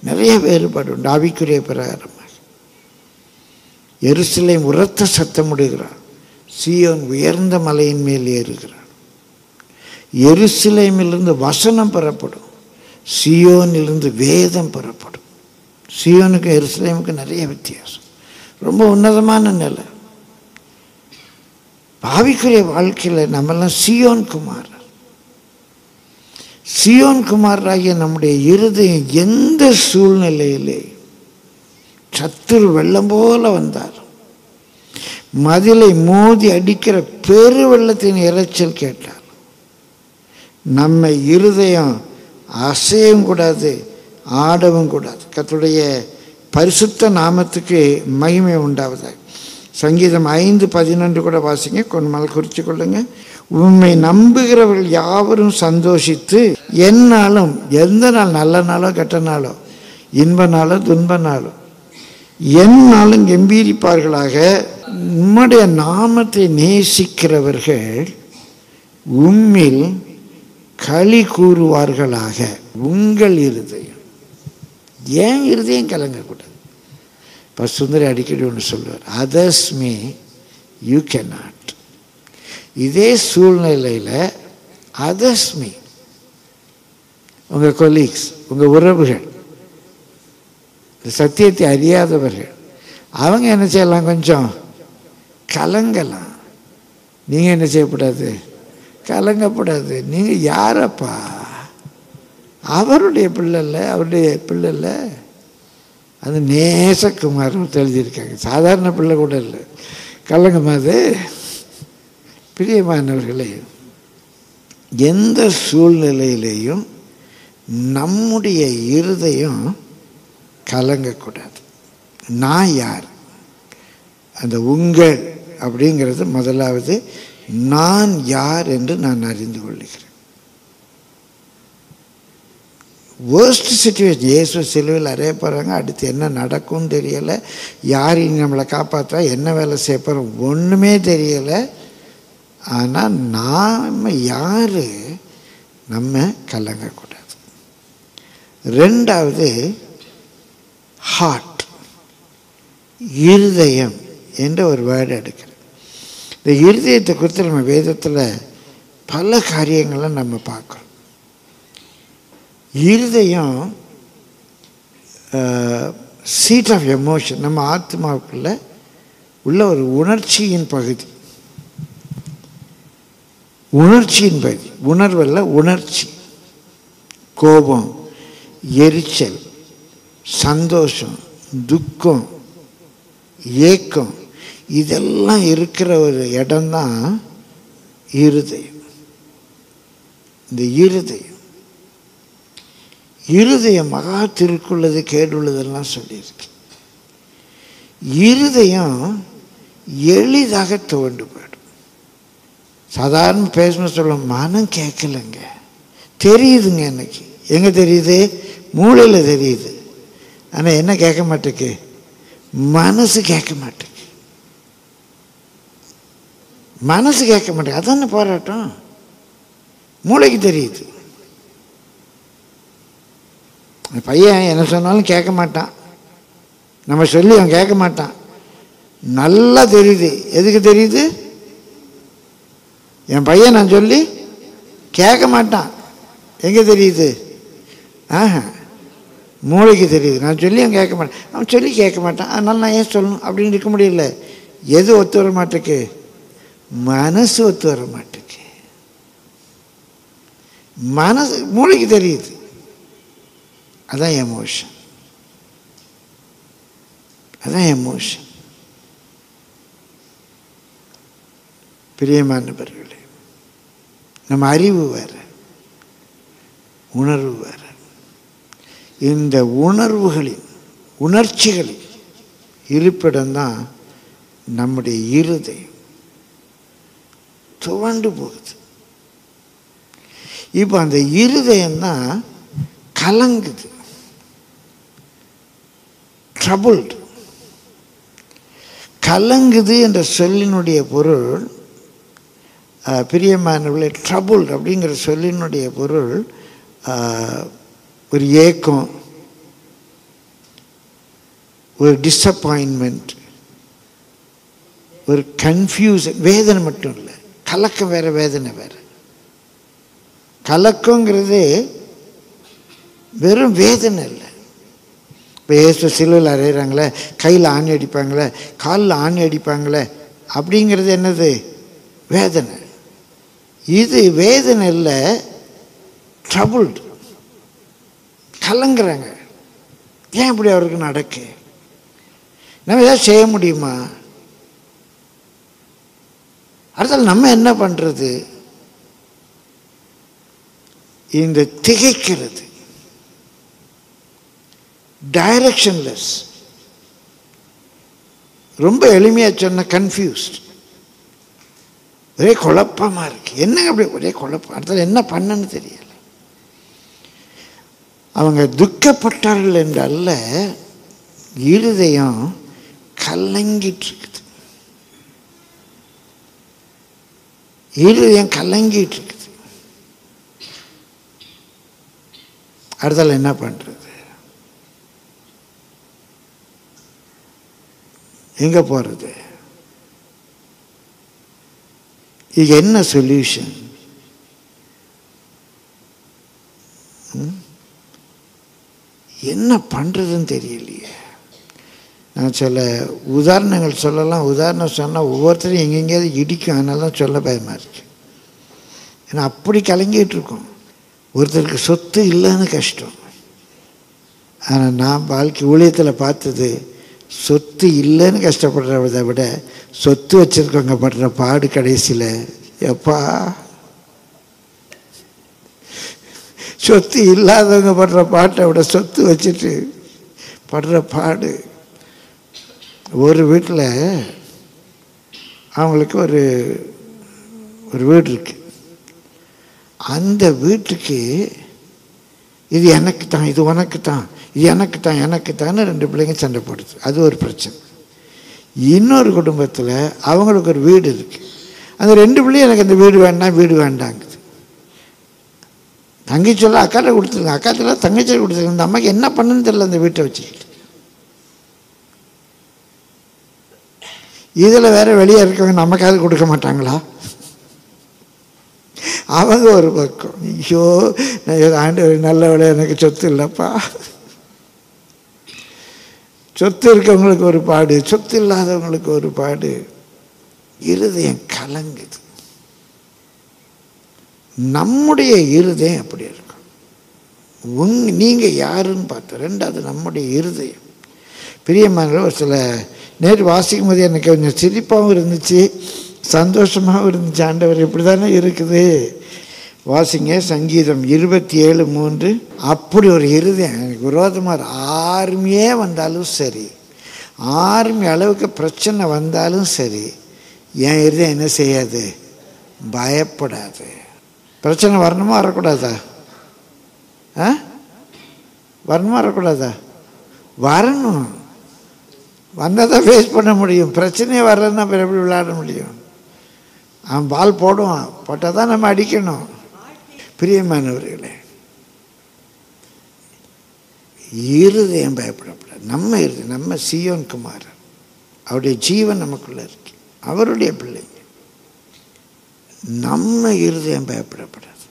நிறைய வேறுபாடு உண்டு ஆவிக்குரிய பிரகாரமாக. எருசலேம் உரத்த சத்தமிடுகிறார், சியோன் உயர்ந்த மலையின் மேல் ஏறுகிறார். எருசலேமிலிருந்து வசனம் பெறப்படும், சியோனிலிருந்து வேதம் பெறப்படும். சியோனுக்கும் எருசலேமுக்கும் நிறைய வித்தியாசம். ரொம்ப உன்னதமான நிலை. ஆவிக்குரிய வாழ்க்கையில் நம்மெல்லாம் சியோன் குமார். சியோன் குமாராகிய நம்முடைய இருதயம் எந்த சூழ்நிலையிலே சத்துரு வெள்ளம் போல வந்தார், மதிலை மோதி அடிக்கிற பெரு வெள்ளத்தின் இரைச்சல் கேட்டார், நம்ம இருதயம் அசையவும் கூடாது, ஆடவும் கூடாது. கர்த்தருடைய பரிசுத்த நாமத்துக்கு மகிமை உண்டாவதாக. சங்கீதம் 5:11 கூட வாசிங்க, கொஞ்சம் குறித்து கொள்ளுங்க. உண்மை நம்புகிறவர்கள் யாவரும் சந்தோஷித்து எந்நாளும், எந்த நாள், நல்ல நாளோ கெட்ட நாளோ, இன்ப நாளோ துன்ப நாளோ, எந்நாளும் கம்பீரிப்பார்களாக. உம்முடைய நாமத்தை நேசிக்கிறவர்கள் உம்மில் களி கூறுவார்களாக. உங்கள் இருதயம், ஏன் இருதயம் கலங்கக்கூடாது? பசுந்தரி அடிக்கடி ஒன்று சொல்லுவார், others me you can not. இதே சூழ்நிலையில் அதர்ஸ் மீ, உங்கள் கொலீக்ஸ், உங்கள் உறவுகள், சத்தியத்தை அறியாதவர்கள், அவங்க என்ன செய்யலாம்? கொஞ்சம் கலங்கலாம். நீங்கள் என்ன செய்யக்கூடாது? கலங்கப்படாது. நீங்கள் யாரப்பா? அவருடைய பிள்ளை இல்லை, அவருடைய பிள்ளை இல்லை. அது நேசகுமார் எழுதியிருக்காங்க, சாதாரண பிள்ளை கூட இல்லை. கலங்கமா அது? பிரியமானவர்களே, எந்த சூழ்நிலையிலேயும் நம்முடைய இருதயம் கலங்கக்கூடாது. நான் யார்? அந்த உங்கள் அப்படிங்கிறது முதலாவது, நான் யார் என்று நான் அறிந்து கொள்கிறேன். வேர்ஸ்ட் சிச்சுவேஷன், இயேசு சிலுவையில் அறைய போகிறாங்க, அடுத்து என்ன நடக்கும்னு தெரியலை, யார் இனி நம்மளை காப்பாற்றா, என்ன வேலை செய்ய போகிறோம் ஒன்றுமே தெரியலை. ஆனால் நாம் யார்? நம்ம கலங்கக்கூடாது. ரெண்டாவது ஹார்ட், இருதயம் என்ற ஒரு வேர்டு எடுக்கிறேன். இந்த இருதயத்தை குறித்து நம்ம வேதத்தில் பல காரியங்களை நம்ம பார்க்குறோம். இருதயம் சீட் ஆஃப் எமோஷன், நம்ம ஆத்மாவுக்குள்ள உள்ள ஒரு உணர்ச்சியின் பகுதி. உணர்ச்சியின் பகுதி, உணர்வல்ல, உணர்ச்சி. கோபம், எரிச்சல், சந்தோஷம், துக்கம், ஏக்கம், இதெல்லாம் இருக்கிற ஒரு இடம்தான் இருதயம். இந்த இருதயம் மகா திருக்குள்ளது கேடுள்ளதெல்லாம் சொல்லியிருக்கு. இருதயம் எளிதாக துவண்டு போயிடும். சாதாரண பேசணும் சொல்லுவோம், மனம் கேட்கலைங்க, தெரியுதுங்க. எனக்கு எங்கே தெரியுது? மூளையில் தெரியுது. ஆனால் என்ன கேட்க மாட்டேக்கு? மனசு கேட்க மாட்டேக்கு. மனசு கேட்க மாட்டேங்க. அதான போராட்டம். மூளைக்கு தெரியுது. பையன் என்ன சொன்னாலும் கேட்க மாட்டான், நம்ம சொல்லி அவன் கேட்க மாட்டான். நல்லா தெரியுது. எதுக்கு தெரியுது? என் பையன் நான் சொல்லி கேட்க மாட்டான். எங்கே தெரியுது? மூளைக்கு தெரியுது. நான் சொல்லி அவன் கேட்க மாட்டான், அவன் சொல்லி கேட்க மாட்டான், அதனால நான் ஏன் சொல்லணும் அப்படின்னு இருக்க முடியல. எது ஒத்து வர மாட்டேக்கு? மனசு ஒத்து வர மாட்டேக்கு. மனசு, மூளைக்கு தெரியுது. அதான் எமோஷன். அதான் எமோஷன். பிரியமானவர்களே, நம்ம அறிவு வேற, உணர்வு வேற. இந்த உணர்வுகளின், உணர்ச்சிகளின் இருப்பிடம்தான் நம்முடைய இருதயம். துவண்டு போகுது. இப்போ அந்த இருதயம்தான் கலங்குது, ட்ரபுள்டு. கலங்குது என்ற சொல்லினுடைய பொருள் பிரியமானவர்களே, ட்ரபுள் அப்படிங்கிற சொல்லினுடைய பொருள் ஒரு ஏக்கம், ஒரு டிஸப்பாயின்மெண்ட், ஒரு கன்ஃபியூஷன். வேதனை மட்டும் இல்லை, கலக்கம் வேறு, வேதனை வேறு. கலக்கங்கிறது வெறும் வேதனை இல்லை. இப்போ ஏசு சிலுவையில் அறையிறாங்களே, கையில் ஆணி அடிப்பாங்களே, காலில் ஆணி அடிப்பாங்களே, அப்படிங்கிறது என்னது? வேதனை. இது வேதனை இல்லை, ட்ரபுள்டு, கலங்குறாங்க. ஏன் இப்படி அவருக்கு நடக்கு? நம்ம ஏதாவது செய்ய முடியுமா? அடுத்தால் நம்ம என்ன பண்ணுறது? இந்த திகைக்கிறது, டைரக்ஷன்லெஸ், ரொம்ப எளிமையாக சொன்ன கன்ஃபியூஸ்ட், ஒரே குழப்பமாக இருக்கு. என்னங்க அப்படி ஒரே குழப்பம்? அடுத்தது என்ன பண்ணன்னு தெரியல. அவங்க துக்கப்பட்டார்கள் என்றல்ல, இருதயம் கலங்கிட்டு இருக்குது. இருதயம் கலங்கிட்டு இருக்குது. அடுத்தால என்ன பண்ணுறது? எங்கே போகிறது? இது என்ன சொல்யூஷன்? என்ன பண்ணுறதுன்னு தெரியலையே. நான் சில உதாரணங்கள் சொல்லலாம். உதாரணம் சொன்னால் ஒவ்வொருத்தரும் எங்கெங்கேயாவது இடிக்கும். அதனால தான் சொல்ல பயமாக இருக்கு. ஏன்னா அப்படி கலங்கிட்டு இருக்கோம். ஒருத்தருக்கு சொத்து இல்லைன்னு கஷ்டம். ஆனால் நான் வாழ்க்கை ஊழியத்தில் பார்த்தது, சொத்து இல்லைன்னு கஷ்டப்படுறதை விட சொத்து வச்சுருக்கவங்க படுற பாடு கடைசியில், எப்பா, சொத்து இல்லாதவங்க படுற பாட்டை விட சொத்து வச்சுட்டு படுற பாடு. ஒரு வீட்டில் அவங்களுக்கு ஒரு வீடு இருக்கு. அந்த வீட்டுக்கு இது எனக்கு தான், இது உனக்கு தான், இது எனக்கு தான், எனக்கு தான் 2 பிள்ளைங்க சண்டை போடுது. அது ஒரு பிரச்சனை. இன்னொரு குடும்பத்தில் அவங்களுக்கு ஒரு வீடு இருக்குது. அந்த 2 பிள்ளைங்க எனக்கு அந்த வீடு வேண்டாம், வீடு வேண்டாங்குது. தங்கச்சி சொல்ல அக்காட்ட கொடுத்துருங்க, அக்காத்துல தங்கச்சியை கொடுத்துருங்க. இந்த அம்மாக்கு என்ன பண்ணுன்னு தெரியல அந்த வீட்டை வச்சுக்கிட்டு. இதில் வேற வெளியே இருக்கவங்க நமக்காவது கொடுக்க மாட்டாங்களா? அவங்க ஒரு பக்கம், ஐயோ ஆண்டவர் நல்ல வேலை எனக்கு சொத்து இல்லைப்பா. சொத்து இருக்கவங்களுக்கு ஒரு பாடு, சொத்து இல்லாதவங்களுக்கு ஒரு பாடு. இருதயம் கலங்குது. நம்முடைய இருதயம் அப்படி இருக்கும். நீங்கள் யாருன்னு பார்த்தோம். 2வது நம்முடைய இருதயம். பிரியமான ஒரு சில நேற்று வாசிக்கும் போது எனக்கு கொஞ்சம் சிரிப்பாகவும் இருந்துச்சு, சந்தோஷமாகவும் இருந்துச்சு. ஆண்டவர் இப்படி தானே இருக்குது. வாசிங்க சங்கீதம் 27:3. அப்படி ஒரு இருதயம் எனக்கு விரோதமாக ஆர்மியே வந்தாலும் சரி, ஆர்மி அளவுக்கு பிரச்சனை வந்தாலும் சரி, என் இருதயம் என்ன செய்யாது? பயப்படாது. பிரச்சனை வரணுமா வரக்கூடாதா? வரணுமா வரக்கூடாதா? வரணும். வந்தால் தான் ஃபேஸ் பண்ண முடியும். பிரச்சனையே வரலன்னா அப்புறம் எப்படி விளையாட முடியும்? அவன் பால் போடுவான், போட்டால் தான் நம்ம அடிக்கணும். பிரியமானவர்களே, இருதயம் பயப்படக்கூடாது. நம்ம இருதயம், நம்ம சீயோன் குமாரன், அவருடைய ஜீவன் நமக்குள்ளே இருக்கு, அவருடைய பிள்ளைங்க. நம்ம இருதயம் பயப்படக்கூடாது.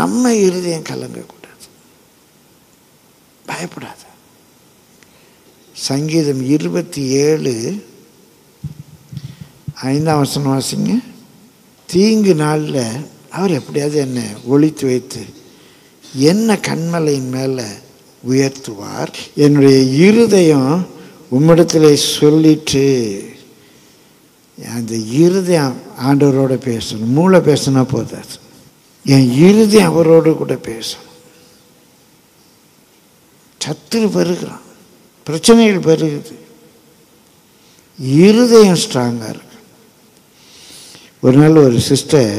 நம்ம இருதயம் கலங்கக்கூடாது, பயப்படாது. சங்கீதம் 27:5 வாசிங்க. தீங்கு நாளில் அவர் எப்படியாவது என்னை ஒளித்து வைத்து என்ன கண்மலையின் மேலே உயர்த்துவார். என்னுடைய இருதயம் உம்மிடத்தில் சொல்லிட்டு. அந்த இருதயம் ஆண்டவரோட பேசணும். மூளை பேசினா போதாது, என் இருதயம் அவரோடு கூட பேசணும். சத்துரு பெருகிறான், பிரச்சனைகள் பெருகுது, இருதயம் ஸ்ட்ராங்காக இருக்கு. ஒரு நாள் ஒரு சிஸ்டர்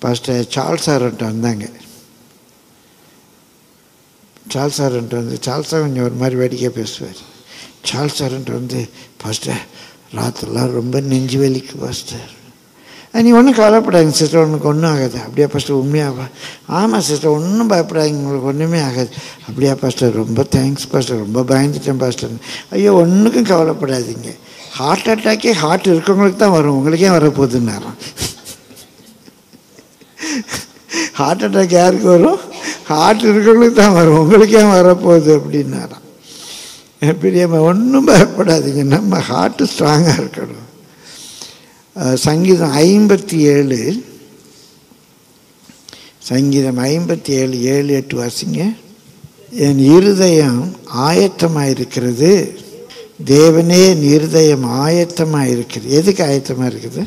பாஸ்டர் சார்ல்ஸ் சார்ன்ட்டு வந்தாங்க. சார்ல்ஸ் சார்ன்ட்டு வந்து, சார்ல்ஸ் சார் கொஞ்சம் ஒரு மாதிரி வேடிக்கையாக பேசுவார். சார்ல்ஸ் சார்ன்ட்டு வந்து, பாஸ்டர் ராத்திரிலாம் ரொம்ப நெஞ்சு வலிக்கு பாஸ்டர். நீ ஒன்றும் கவலைப்படாதீங்க சிஸ்டர், உனக்கு ஒன்றும் ஆகாது. அப்படியா பாஸ்டர், உண்மையாவா? ஆமாம் சிஸ்டர், ஒன்றும் பயப்படாதீங்க, உங்களுக்கு ஒன்றுமே ஆகாது. அப்படியா பாஸ்டர், ரொம்ப தேங்க்ஸ் பாஸ்டர், ரொம்ப பயந்துட்டேன் பாஸ்டர். ஐயோ ஒன்றுக்கும் கவலைப்படாதீங்க, ஹார்ட் அட்டாக்கே ஹார்ட் இருக்கவங்களுக்கு தான் வரும், உங்களுக்கே வரப்போகுதுன்னாராம். ஹார்ட் அட்டாக் யாருக்கு வரும்? ஹார்ட் இருக்கிறவங்களுக்கு தான் வரும், உங்களுக்கே வரப்போகுது அப்படின்னாராம். பெரியம்மா ஒன்றும் பயப்படாதீங்க, நம்ம ஹார்ட்டு ஸ்ட்ராங்காக இருக்கணும். சங்கீதம் 57 7-8 வாசிங்க. என் இருதயம் ஆயத்தமாக இருக்கிறது, தேவனே என் இருதயம் ஆயத்தமாக இருக்குது. எதுக்கு ஆயத்தமாக இருக்குது?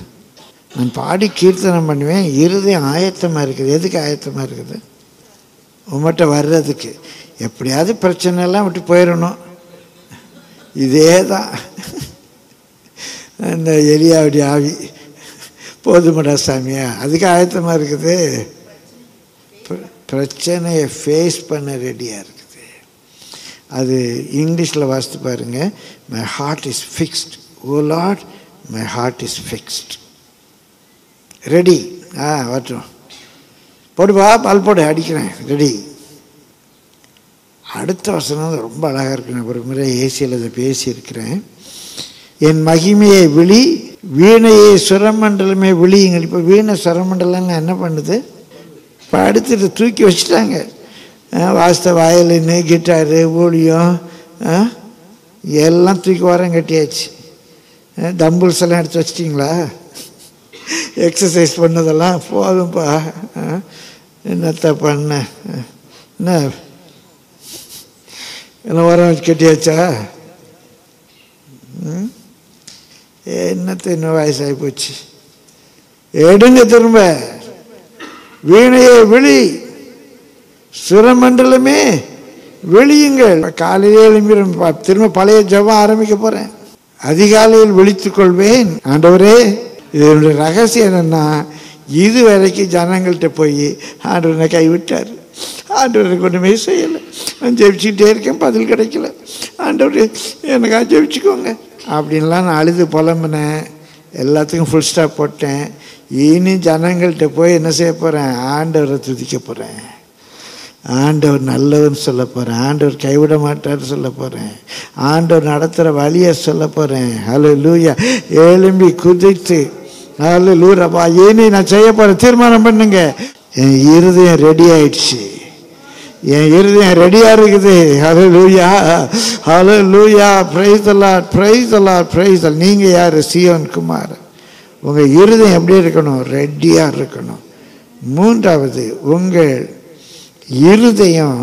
நான் பாடி கீர்த்தனம் பண்ணுவேன், இருதயம் ஆயத்தமாக இருக்குது. எதுக்கு ஆயத்தமாக இருக்குது? உங்கள்கிட்ட வர்றதுக்கு. எப்படியாவது பிரச்சனைலாம் விட்டு போயிடணும், இதே தான் இந்த எலியாவுடைய ஆவி. போதுமடா சாமியா, அதுக்கு ஆயத்தமாக இருக்குது. பிரச்சனையை ஃபேஸ் பண்ண ரெடியாக இருக்குது. அது இங்கிலீஷில் வாசித்து பாருங்க. My heart is fixed, O Lord my heart is fixed. Ready. வரட்டும், போடுவா, பால் போடு, அடிக்கிறேன், ரெடி. அடுத்த வசனம் ரொம்ப அழகாக இருக்கு. நான் ஒரு முறை ஏசியில் அதை பேசியிருக்கிறேன். என் மகிமையை விழி, வீணையை சுரமண்டலமே விழியுங்கள். இப்போ வீணை சுரமண்டலம்னு என்ன பண்ணுது? இப்போ அடுத்துட்டு தூக்கி வச்சுட்டாங்க. வாஸ்த வயலின்னு, கிட்டாரு, ஊழியம் எல்லாம் தூக்கி ஓரம் கட்டியாச்சு. டம்புல்ஸ் எல்லாம் எடுத்து வச்சிட்டிங்களா? எக்ஸசைஸ் பண்ணதெல்லாம் போதும்ப்பா, என்னத்த பண்ண, என்ன எல்லாம் ஓரம் வச்சு கட்டியாச்சா? என்னத்தை இன்னும் வயசாகி போச்சு. எடுங்க திரும்ப, வீணையை விழி, சுரமண்டலமே விழியுங்கள். காலையிலே எழும்பி திரும்ப பழைய ஜெபம் ஆரம்பிக்க போகிறேன். அதிகாலையில் விழித்துக் கொள்வேன். ஆண்டவரே, இதனுடைய ரகசியம் என்னென்னா, இது வரைக்கும் ஜனங்கள்கிட்ட போய் ஆண்டவரை கைவிட்டார், ஆண்டவருக்கு ஒன்றுமே செய்யலை, நான் ஜெபிச்சுக்கிட்டே இருக்கேன், பதில் கிடைக்கல, ஆண்டவர் எனக்காக ஜெபிச்சுக்கோங்க அப்படின்லாம் நான் அழுது புலம்புனேன். எல்லாத்துக்கும் ஃபுல் ஸ்டாப் போட்டேன். இனி ஜனங்கள்கிட்ட போய் என்ன செய்ய போகிறேன்? ஆண்டவரை துதிக்க போகிறேன், ஆண்டவர் நல்லவன்னு சொல்ல போகிறேன், ஆண்டவர் கைவிட மாட்டார்னு சொல்ல போகிறேன், ஆண்டவர் நடத்துகிற வழியை சொல்ல போகிறேன். ஹல்லேலூயா. எழும்பி குதித்து ஹல்லேலூயா, இனி நான் செய்ய போகிறேன், தீர்மானம் பண்ணுங்க. என் இருதயம் ரெடி ஆயிடுச்சு, என் இருதயம் ரெடியாக இருக்குது. Hallelujah, hallelujah, praise the lord, praise the lord, praise the lord. நீங்கள் யார்? சீயோன் குமார். உங்கள் இருதயம் எப்படி இருக்கணும்? ரெடியாக இருக்கணும். மூன்றாவது, உங்கள் இருதயம்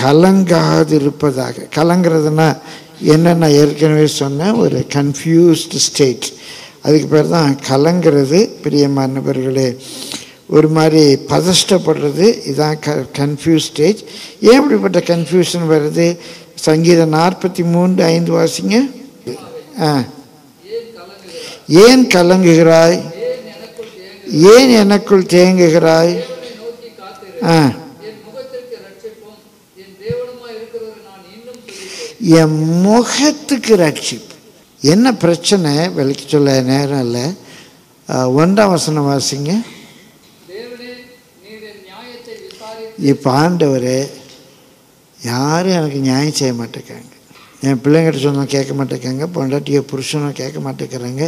கலங்காதிருப்பதாக. கலங்கிறதுனா என்னென்ன ஏற்கனவே சொன்ன ஒரு கன்ஃபியூஸ்டு ஸ்டேட், அதுக்கு பேர் தான் கலங்கிறது. பிரியமானவர்களே, ஒரு மாதிரி பதஷ்டப்படுறது, இதுதான் கன்ஃபியூஸ் ஸ்டேஜ். ஏன் இப்படிப்பட்ட கன்ஃபியூஷன் வருது? சங்கீதம் 43:5 வாசிங்க. ஏன் கலங்குகிறாய், ஏன் எனக்குள் தேங்குகிறாய்? என் முகத்துக்கு ரட்சிப்பு. என்ன பிரச்சனை விளக்கி சொல்ல நேரம் இல்லை. 1ஆம் வசனம் வாசிங்க. இப்போ ஆண்டவரே, யாரும் எனக்கு நியாயம் செய்ய மாட்டேங்காங்க, என் பிள்ளைங்கிட்ட சொன்னால் கேட்க மாட்டேங்காங்க, பொண்டாட்டியோ புருஷனோ கேட்க மாட்டேங்கிறாங்க,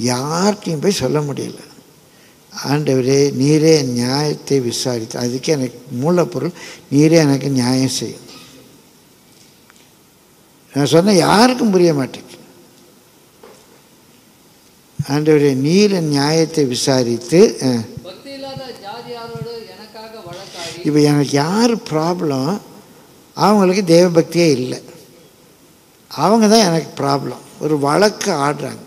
யார்கிட்டையும் போய் சொல்ல முடியல. ஆண்டவரே, நீரே என் நியாயத்தை விசாரித்து, அதுக்கு எனக்கு மூலப்பொருள் நீரே எனக்கு நியாயம் செய்யும். நான் சொன்ன யாருக்கும் புரிய மாட்டேங்குது. ஆண்டவரே, நீர் என் நியாயத்தை விசாரித்து. இப்போ எனக்கு யார் ப்ராப்ளம்? அவங்களுக்கு தேவ பக்தியே இல்லை, அவங்க தான் எனக்கு ப்ராப்ளம். ஒரு வழக்கு ஆடுறாங்க,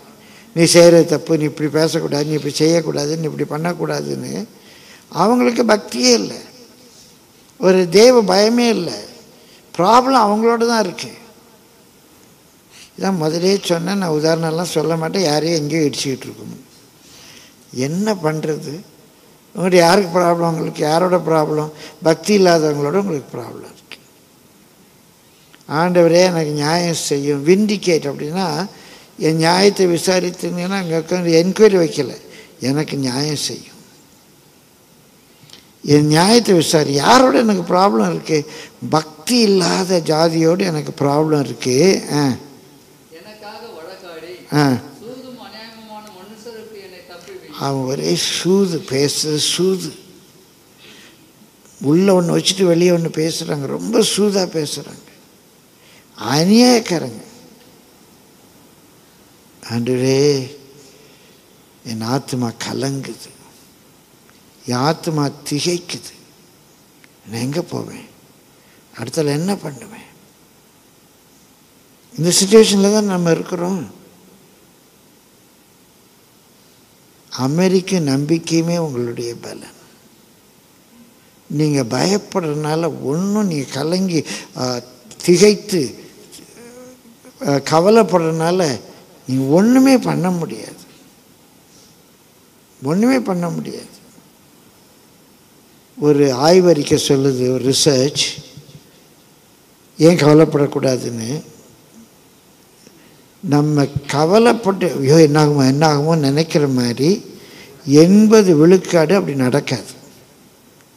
நீ செய்கிற தப்பு, நீ இப்படி பேசக்கூடாது, நீ இப்படி செய்யக்கூடாது, நீ இப்படி பண்ணக்கூடாதுன்னு. அவங்களுக்கு பக்தியே இல்லை, ஒரு தேவ பயமே இல்லை. ப்ராப்ளம் அவங்களோட தான் இருக்கு. இதான் முதலே சொன்னேன், நான் உதாரணம்லாம் சொல்ல மாட்டேன், யாரையும் எங்கேயும் இடிச்சுக்கிட்டு இருக்கணும். என்ன பண்ணுறது? உங்கள்கிட்ட யாருக்கு ப்ராப்ளம்? உங்களுக்கு யாரோட ப்ராப்ளம்? பக்தி இல்லாதவங்களோட உங்களுக்கு ப்ராப்ளம் இருக்குது. ஆண்டவரே எனக்கு நியாயம் செய்யும். விண்டிகேட் அப்படின்னா என் நியாயத்தை விசாரித்தீங்கன்னா அங்கே உட்காந்து என்கொயரி வைக்கல, எனக்கு நியாயம் செய்யும். என் நியாயத்தை விசாரி. யாரோட எனக்கு ப்ராப்ளம் இருக்குது? பக்தி இல்லாத ஜாதியோடு எனக்கு ப்ராப்ளம் இருக்குது. எனக்காக வழக்காடி சூதும் அநியாயமான மனுஷருக்கு என்னை தப்பி. அவன் ஒரே சூது பேசுறது, சூது. உள்ள ஒன்று வச்சுட்டு வெளியே ஒன்று பேசுகிறாங்க, ரொம்ப சூதாக பேசுகிறாங்க, அநியாயக்காரங்க. ஆண்டவரே, என் ஆத்மா கலங்குது, என் ஆத்மா திகைக்குது, நான் எங்கே போவேன், அடுத்தல என்ன பண்ணுவேன்? இந்த சிச்சுவேஷனில் தான் நம்ம இருக்கிறோம். அமெரிக்க நம்பிக்கையுமே உங்களுடைய பலன். நீங்கள் பயப்படுறதுனால ஒன்றும் நீங்கள் கலங்கி திகைத்து கவலைப்படுறதுனால நீங்கள் ஒன்றுமே பண்ண முடியாது, ஒன்றுமே பண்ண முடியாது. ஒரு ஆய்வறிக்கை சொல்லுது, ஒரு ரிசர்ச், ஏன் கவலைப்படக்கூடாதுன்னு. நம்ம கவலைப்பட்டு ஐயோ என்னாகுமோ என்னாகுமோ நினைக்கிற மாதிரி 80 விழுக்காடு அப்படி நடக்காது.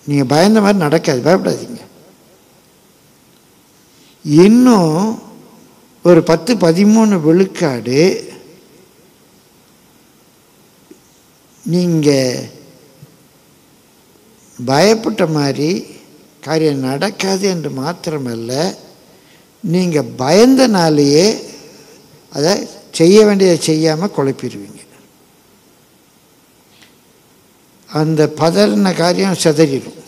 நீங்கள் பயந்த மாதிரி நடக்காது, பயப்படாதீங்க. இன்னும் ஒரு 10-13 விழுக்காடு நீங்கள் பயப்பட்ட மாதிரி காரியம் நடக்காது என்று மாத்திரமல்ல, நீங்கள் பயந்தனாலேயே அதை செய்ய வேண்டியதை செய்யாமல் குழப்பிடுவீங்க. அந்த பதறின காரியம் சிதறிடும்,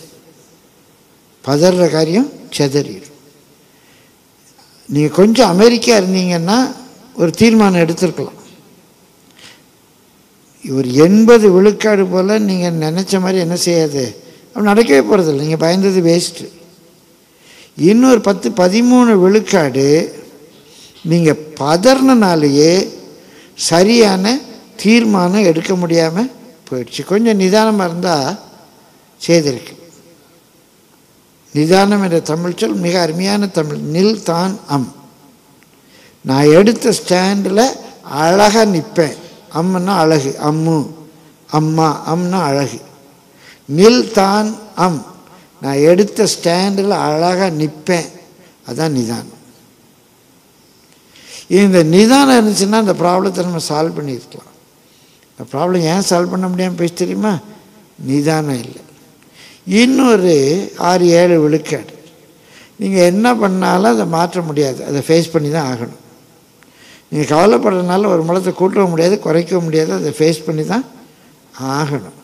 பதற காரியம் சிதறிடும். நீங்கள் கொஞ்சம் அமெரிக்கா இருந்தீங்கன்னா ஒரு தீர்மானம் எடுத்திருக்கலாம். ஒரு 80 விழுக்காடு போல் நீங்கள் நினச்ச மாதிரி என்ன செய்யாது, அப்படி நடக்கவே போகிறதில்ல, நீங்கள் பயந்தது வேஸ்ட்டு. இன்னொரு 10-13 விழுக்காடு நீங்கள் பதறினாலேயே சரியான தீர்மானம் எடுக்க முடியாமல் போயிடுச்சு. கொஞ்சம் நிதானமாக இருந்தால் செய்திருக்கு. நிதானம் என்ற தமிழ் சொல் மிக அருமையான தமிழ். நில் தான் அம். நான் எடுத்த ஸ்டாண்டில் அழகாக நிற்பேன். அம்முன்னா அழகு, அம்மு அம்மா, அம்னா அழகு. நில் தான் அம். நான் எடுத்த ஸ்டாண்டில் அழகாக நிற்பேன், அதுதான் நிதானம். இந்த நிதானம் இருந்துச்சுன்னா அந்த ப்ராப்ளத்தை நம்ம சால்வ் பண்ணியிருக்கலாம். இந்த ப்ராப்ளம் ஏன் சால்வ் பண்ண முடியாமல் போய் தெரியுமா? நிதானம் இல்லை. இன்னொரு 6-7 விழுக்காடு நீங்கள் என்ன பண்ணாலும் அதை மாற்ற முடியாது, அதை ஃபேஸ் பண்ணி தான் ஆகணும். நீங்கள் கவலைப்படுறதுனால ஒரு முளத்தை கூட்டவும் முடியாது, குறைக்கவும் முடியாது, அதை ஃபேஸ் பண்ணி தான் ஆகணும்.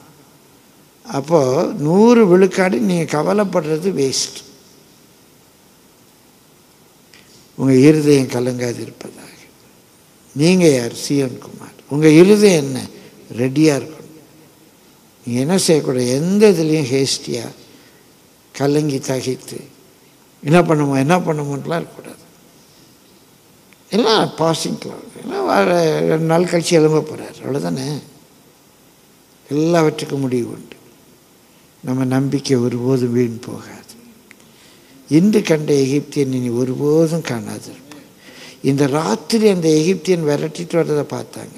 அப்போது 100 விழுக்காடு நீங்கள் கவலைப்படுறது வேஸ்ட். உங்கள் இருதயம் கலங்காது இருப்பதாக. நீங்கள் யார்? சீயோன் குமார். உங்கள் இருதயம் என்ன? ரெடியாக இருக்கணும். நீங்கள் என்ன செய்யக்கூடாது? எந்த இதுலேயும் ஹேஸ்டியாக கலங்கி தகைத்து என்ன பண்ணுமோன்ட்டுலாம் இருக்கக்கூடாது. எல்லாம் பாசிங்லாம், எல்லாம் 2 நாள் கழிச்சு எழும்ப போகிறார், அவ்வளோதானே. எல்லாவற்றுக்கும் முடிவு உண்டு. நம்ம நம்பிக்கை ஒருபோதும் வீண் போகாது. இன்று கண்ட எகிப்தியன் இனி ஒருபோதும் காணாது இருப்பார். இந்த ராத்திரி அந்த எகிப்தியன் விரட்டிட்டு வர்றதை பார்த்தாங்க.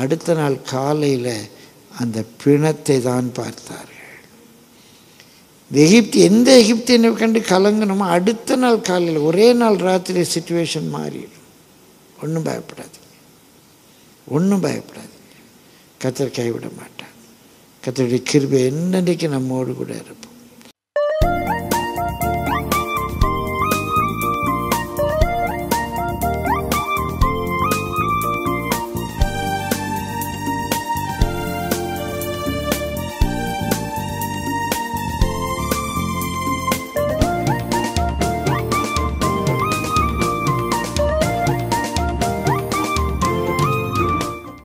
அடுத்த நாள் காலையில் அந்த பிணத்தை தான் பார்த்தார்கள். எந்த எகிப்தியனை கண்டு கலங்கணுமோ அடுத்த நாள் காலையில், ஒரே நாள் ராத்திரி சிச்சுவேஷன் மாறிடும். ஒன்றும் பயப்படாதீங்க, ஒன்றும் பயப்படாதீங்க. கர்த்தர் கைவிட மாட்டார். கர்த்தருடைய கிருபை என்னன்றைக்கு நம்மோடு கூட இருப்போம்.